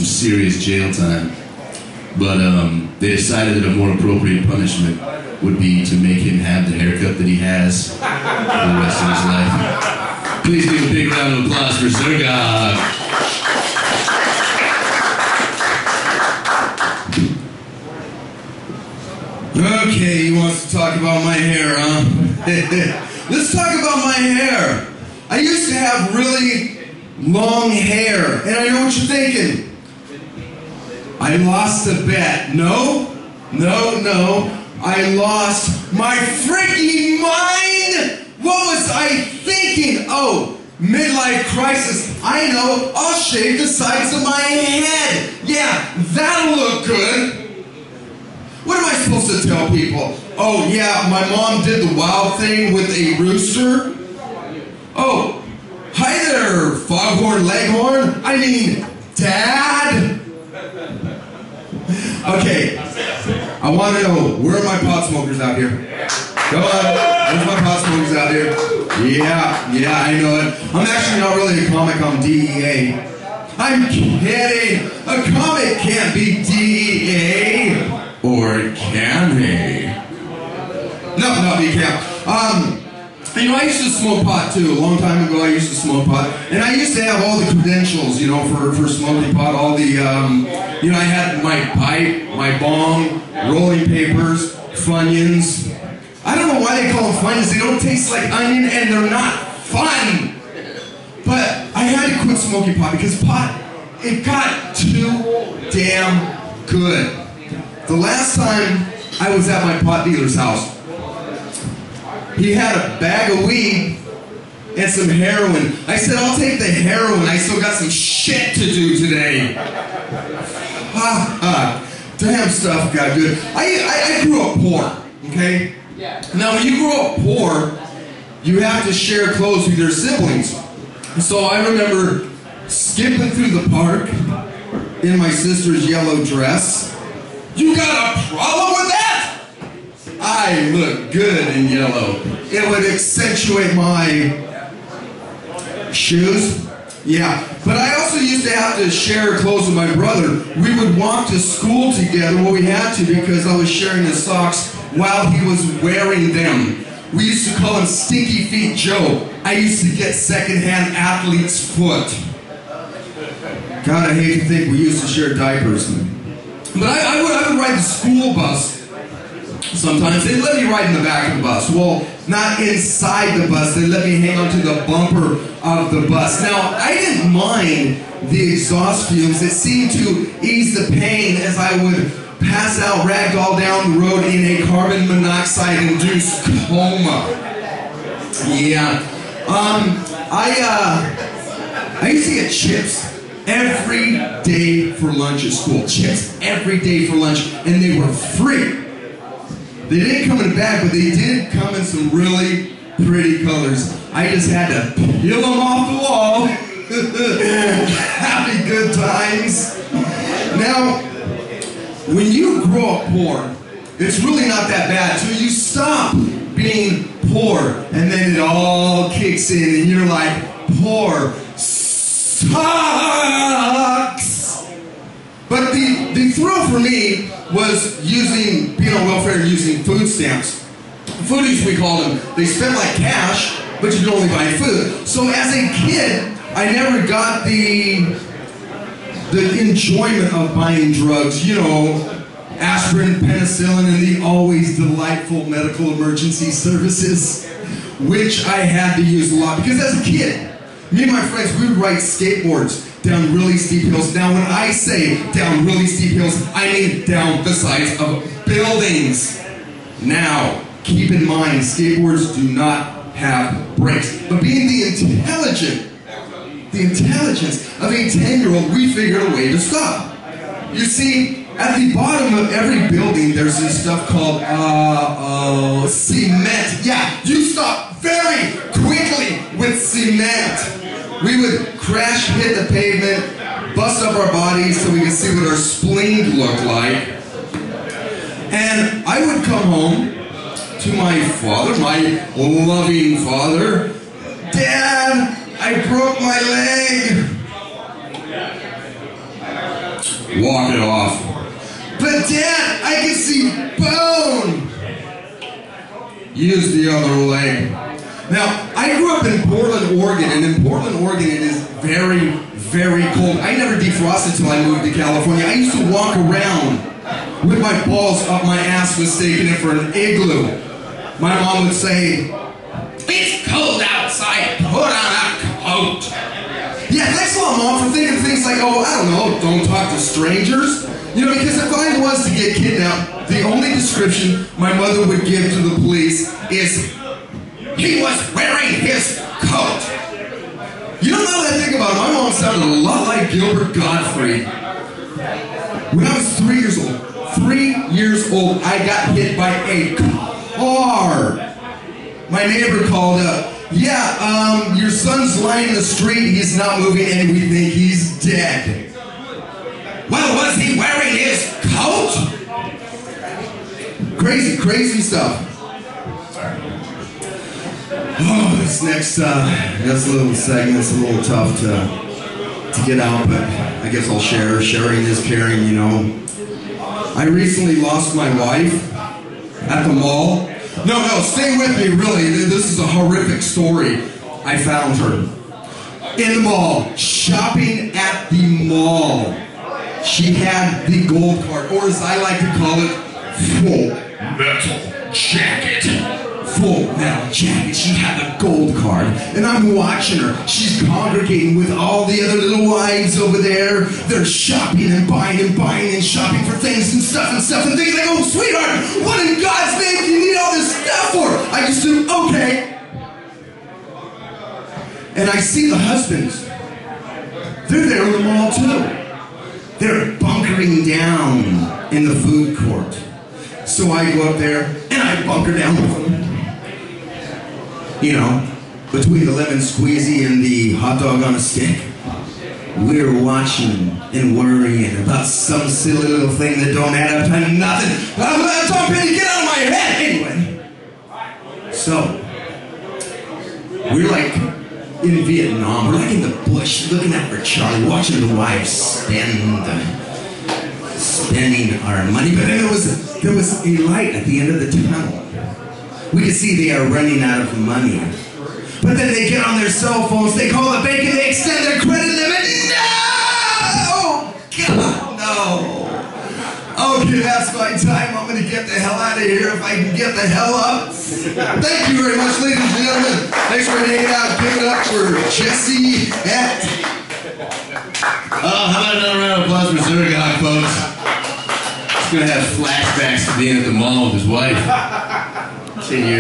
some serious jail time. But they decided that a more appropriate punishment would be to make him have the haircut that he has for the rest of his life. Please give a big round of applause for Zergog. Okay, he wants to talk about my hair, huh? Let's talk about my hair. I used to have really long hair, and I know what you're thinking. I lost a bet. No. I lost my freaking mind! What was I thinking? Oh, midlife crisis. I know, I'll shave the sides of my head. Yeah, that'll look good. What am I supposed to tell people? Oh yeah, my mom did the wild thing with a rooster. Oh, hi there, foghorn leghorn. I mean, Dad. Okay, I want to know, where are my pot smokers out here? Go on, where's my pot smokers out here? Yeah, I know it. I'm actually not really a comic, I'm DEA. I'm kidding, a comic can't be DEA. Or can he? No, he can't. You know, I used to smoke pot too. A long time ago, I used to smoke pot. And I used to have all the credentials, you know, for smoking pot. All the, you know, I had my pipe, my bong, rolling papers, Funyuns. I don't know why they call them Funyuns. They don't taste like onion and they're not fun. But I had to quit smoking pot because pot, it got too damn good. The last time I was at my pot dealer's house, he had a bag of weed and some heroin. I said, I'll take the heroin. I still got some shit to do today. Damn stuff got good. I grew up poor, okay? Now, when you grow up poor, you have to share clothes with your siblings. So I remember skipping through the park in my sister's yellow dress. You got a problem with that? I look good in yellow. It would accentuate my shoes. Yeah, but I also used to have to share clothes with my brother. We would walk to school together. Well, we had to because I was sharing his socks while he was wearing them. We used to call him Stinky Feet Joe. I used to get secondhand athlete's foot. God, I hate to think we used to share diapers. But I would ride the school bus sometimes. They'd let me ride in the back of the bus. Well, not inside the bus. They let me hang onto the bumper of the bus. Now, I didn't mind the exhaust fumes. It seemed to ease the pain as I would pass out ragdoll down the road in a carbon monoxide-induced coma. Yeah. I used to get chips every day for lunch at school. Chips every day for lunch, and they were free. They didn't come in a bag, but they did come in some really pretty colors. I just had to peel them off the wall. Happy good times. Now, when you grow up poor, it's really not that bad till you stop being poor, and then it all kicks in, and you're like, poor sucks. But the thrill for me was being on welfare and using food stamps. Foodies, we called them. They spent like cash, but you could only buy food. So as a kid, I never got the enjoyment of buying drugs, you know, aspirin, penicillin, and the always delightful medical emergency services, which I had to use a lot. Because as a kid, me and my friends, we would ride skateboards down really steep hills. Now, when I say down really steep hills, I mean down the sides of buildings. Now, keep in mind, skateboards do not have brakes. But being the intelligence of a 10-year-old, we figured a way to stop. You see, at the bottom of every building, there's this stuff called, cement. Yeah, you stop very quickly with cement. We would crash, hit the pavement, bust up our bodies so we could see what our spleen looked like. And I would come home to my father, my loving father. Dad, I broke my leg. walk it off. But Dad, I can see bone! Use the other leg. Now, I grew up in Portland, Oregon, and in Portland, Oregon, it is very, very cold. I never defrosted until I moved to California. I used to walk around with my balls up my ass, mistaking it for an igloo. My mom would say, "It's cold outside, put on a coat." Yeah, thanks a lot, Mom, for thinking things like, oh, I don't know, don't talk to strangers. You know, because if I was to get kidnapped, the only description my mother would give to the police is, "He was wearing his coat." You know, now that I think about it, my mom sounded a lot like Gilbert Gottfried. When I was 3 years old, I got hit by a car. My neighbor called up, "Yeah, your son's lying in the street, he's not moving, and we think he's dead." Well, was he wearing his coat? Crazy, crazy stuff. Oh, this next little segment's a little tough to get out, but I guess I'll share. Sharing is caring, you know. I recently lost my wife at the mall. No, stay with me, really. This is a horrific story. I found her in the mall, shopping at the mall. She had the gold card, or as I like to call it, full metal jacket. Full metal jacket. She had the gold card, and I'm watching her. She's congregating with all the other little wives over there. They're shopping and buying and shopping for things and stuff and things. I go, "Sweetheart, what in God's name do you need all this stuff for?" I just do, "Okay." And I see the husbands. They're there in the mall too. They're bunkering down in the food court. So I go up there and I bunker down with them. You know, between the lemon squeezy and the hot dog on a stick, we're watching and worrying about some silly little thing that don't add up to nothing. Tom Petty, get out of my head! Anyway, so we're like in Vietnam. We're like in the bush, looking out for Charlie, watching the wives spending our money. But then there was a light at the end of the tunnel. We could see they are running out of money. But then they get on their cell phones, they call the bank, and they extend their credit limit. No! God, no. Okay, that's my time. I'm going to get the hell out of here if I can get the hell up. Thank you very much, ladies and gentlemen. Thanks for hanging out. Give it up for Jesse at... How about another round of applause for Zergog, folks? He's going to have flashbacks to being at the mall with his wife. 10 years.